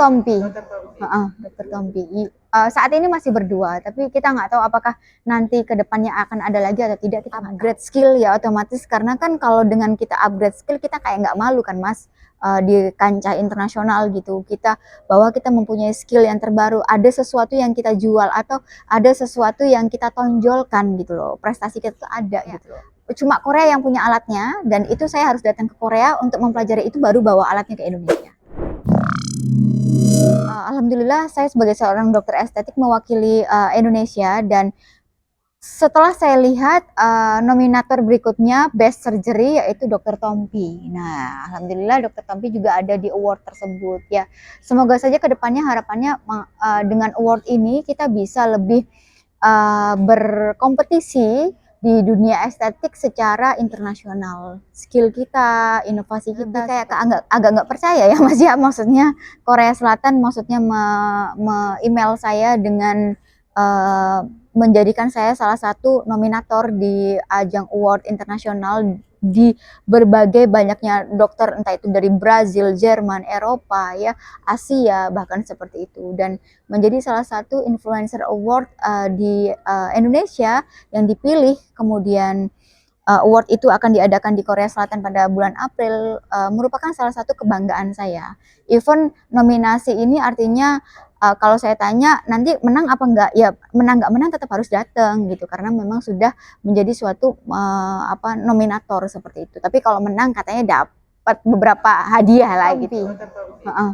Tompi. Dokter Tompi. Dokter Tompi. Saat ini masih berdua, tapi kita nggak tahu apakah nanti ke depannya akan ada lagi atau tidak. Kita upgrade skill ya otomatis, karena kan kalau dengan kita upgrade skill kita kayak nggak malu kan Mas, di kancah internasional gitu. Kita bahwa kita mempunyai skill yang terbaru, ada sesuatu yang kita jual atau ada sesuatu yang kita tonjolkan gitu loh. Prestasi kita tuh ada gitu loh. Cuma Korea yang punya alatnya, dan itu saya harus datang ke Korea untuk mempelajari itu baru bawa alatnya ke Indonesia. Alhamdulillah saya sebagai seorang dokter estetik mewakili Indonesia, dan setelah saya lihat nominator berikutnya Best Surgery yaitu Dokter Tompi. Nah, alhamdulillah Dokter Tompi juga ada di award tersebut ya. Semoga saja kedepannya harapannya dengan award ini kita bisa lebih berkompetisi di dunia estetik secara internasional. Skill kita, inovasi kita kayak agak nggak percaya ya Mas ya, maksudnya Korea Selatan maksudnya email saya dengan menjadikan saya salah satu nominator di ajang award internasional di berbagai banyaknya dokter, entah itu dari Brazil, Jerman, Eropa ya, Asia bahkan seperti itu, dan menjadi salah satu influencer award di Indonesia yang dipilih. Kemudian award itu akan diadakan di Korea Selatan pada bulan April, merupakan salah satu kebanggaan saya. Even nominasi ini artinya kalau saya tanya nanti menang apa enggak, ya menang nggak menang tetap harus datang gitu, karena memang sudah menjadi suatu nominator seperti itu. Tapi kalau menang katanya dapat beberapa hadiah lah gitu.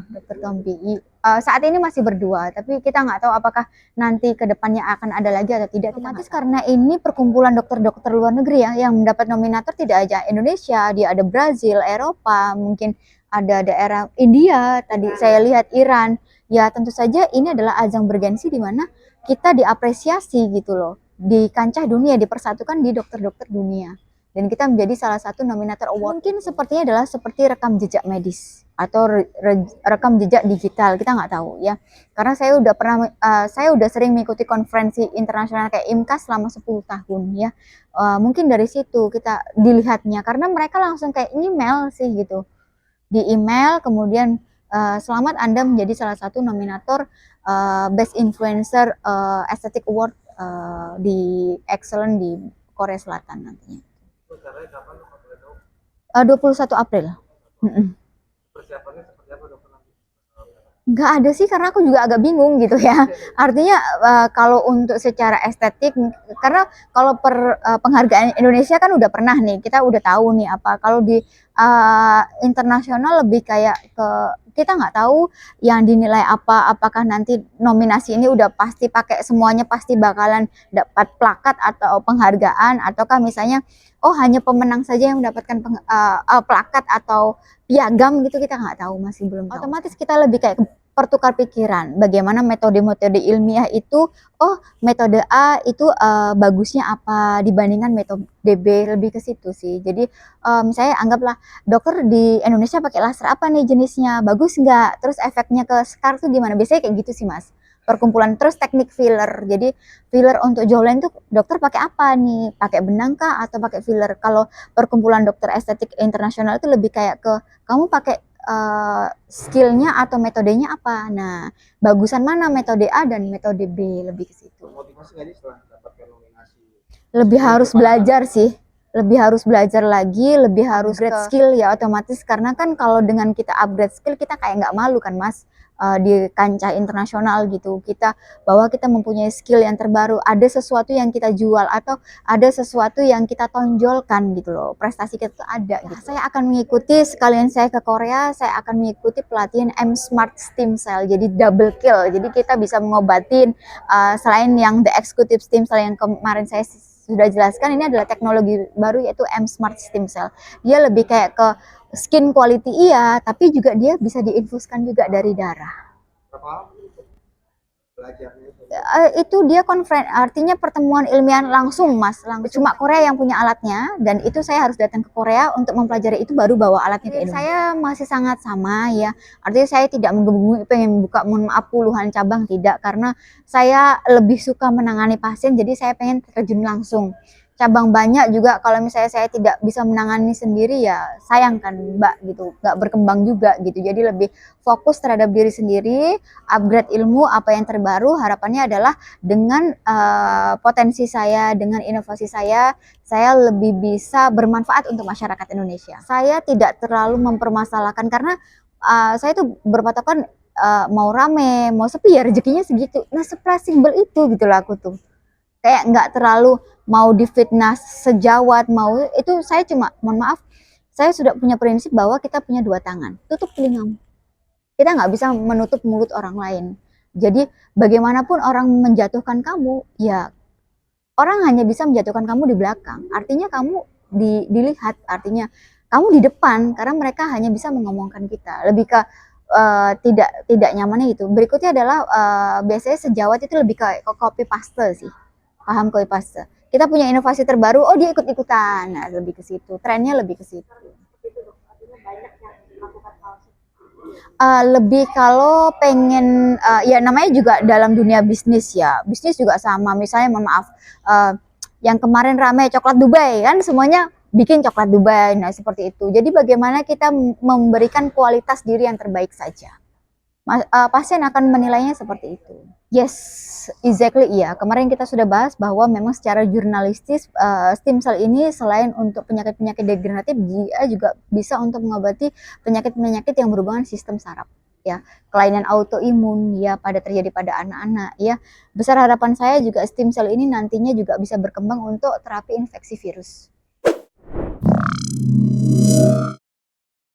Dokter Tompi. Saat ini masih berdua, tapi kita nggak tahu apakah nanti ke depannya akan ada lagi atau tidak. Otomatis karena ini perkumpulan dokter-dokter luar negeri ya yang mendapat nominator, tidak aja Indonesia, dia ada Brazil, Eropa, mungkin ada daerah India, tadi saya lihat Iran. Ya tentu saja ini adalah ajang bergensi di mana kita diapresiasi gitu loh, di kancah dunia, dipersatukan di dokter-dokter dunia. Dan kita menjadi salah satu nominator award. Mungkin sepertinya adalah seperti rekam jejak medis atau rekam jejak digital, kita nggak tahu ya. Karena saya udah sering mengikuti konferensi internasional kayak IMCAS selama 10 tahun ya. Mungkin dari situ kita dilihatnya, karena mereka langsung kayak email sih gitu. Di email kemudian selamat Anda menjadi salah satu nominator Best Influencer Aesthetic Award di Excellent di Korea Selatan nantinya. 21 April. Persiapannya seperti apa dokter nanti? Nggak ada sih, karena aku juga agak bingung gitu ya. Artinya kalau untuk secara estetik, karena kalau penghargaan Indonesia kan udah pernah nih, kita udah tahu nih apa. Kalau di internasional lebih kayak ke kita nggak tahu yang dinilai apa, apakah nanti nominasi ini udah pasti pakai semuanya pasti bakalan dapat plakat atau penghargaan, ataukah misalnya oh hanya pemenang saja yang mendapatkan plakat atau piagam gitu, kita nggak tahu, masih belum tahu. Otomatis kita lebih kayak pertukar pikiran bagaimana metode-metode ilmiah itu, oh metode A itu bagusnya apa dibandingkan metode B, lebih ke situ sih. Jadi misalnya anggaplah dokter di Indonesia pakai laser apa nih jenisnya, bagus nggak, terus efeknya ke scar tuh gimana, biasanya kayak gitu sih Mas. Perkumpulan, terus teknik filler, jadi filler untuk jawline tuh dokter pakai apa nih, pakai benang kah atau pakai filler. Kalau perkumpulan dokter estetik internasional itu lebih kayak ke kamu pakai skillnya atau metodenya apa. Nah, bagusan mana metode A dan metode B, lebih ke situ. Motivasi nggak sih setelah dapatkan nominasi? Lebih harus belajar sih, lebih harus belajar lagi, lebih harus upgrade skill ya otomatis, karena kan kalau dengan kita upgrade skill kita kayak nggak malu kan Mas, di kancah internasional gitu. Kita bahwa kita mempunyai skill yang terbaru, ada sesuatu yang kita jual atau ada sesuatu yang kita tonjolkan gitu loh. Prestasi kita tuh ada gitu. Saya akan mengikuti, sekalian saya ke Korea, saya akan mengikuti pelatihan M Smart Stem Cell. Jadi double kill. Jadi kita bisa mengobatin selain yang the executive stem cell yang kemarin saya sudah jelaskan, ini adalah teknologi baru yaitu M Smart Stem Cell. Dia lebih kayak ke skin quality iya, tapi juga dia bisa diinfuskan juga dari darah. Berapa lama belajarnya? Itu dia artinya pertemuan ilmiah langsung Mas, cuma Korea yang punya alatnya, dan itu saya harus datang ke Korea untuk mempelajari itu baru bawa alatnya ke Indonesia. Saya masih sangat sama ya, artinya saya tidak menggebu-gebu pengen buka puluhan cabang, tidak, karena saya lebih suka menangani pasien, jadi saya pengen terjun langsung. cabang banyak juga. Kalau misalnya saya tidak bisa menangani sendiri ya sayang kan Mbak gitu, nggak berkembang juga gitu. Jadi lebih fokus terhadap diri sendiri, upgrade ilmu apa yang terbaru. Harapannya adalah dengan potensi saya, dengan inovasi saya lebih bisa bermanfaat untuk masyarakat Indonesia. Saya tidak terlalu mempermasalahkan karena saya tuh berpatokan mau rame, mau sepi ya rezekinya segitu. Nah, simpel itu gitu lah aku tuh. Kayak nggak terlalu mau difitnah sejawat, mau itu saya cuma mohon maaf, saya sudah punya prinsip bahwa kita punya dua tangan, tutup telingamu. Kita nggak bisa menutup mulut orang lain. Jadi bagaimanapun orang menjatuhkan kamu, ya orang hanya bisa menjatuhkan kamu di belakang. Artinya kamu dilihat, artinya kamu di depan karena mereka hanya bisa mengomongkan kita. Lebih ke tidak nyamannya gitu. Berikutnya adalah biasanya sejawat itu lebih ke copy paste sih. Paham copy paste. Kita punya inovasi terbaru, oh dia ikut-ikutan. Nah, lebih ke situ. Trennya lebih ke situ. Lebih kalau pengen ya namanya juga dalam dunia bisnis ya. Bisnis juga sama. Misalnya mohon maaf yang kemarin ramai coklat Dubai kan semuanya bikin coklat Dubai. Nah, seperti itu. Jadi bagaimana kita memberikan kualitas diri yang terbaik saja. Pasien akan menilainya seperti itu. Yes, exactly iya. Kemarin kita sudah bahas bahwa memang secara jurnalistis stem cell ini selain untuk penyakit-penyakit degeneratif, dia juga bisa untuk mengobati penyakit-penyakit yang berhubungan sistem saraf. Ya, kelainan autoimun ya terjadi pada anak-anak ya. Besar harapan saya juga stem cell ini nantinya juga bisa berkembang untuk terapi infeksi virus.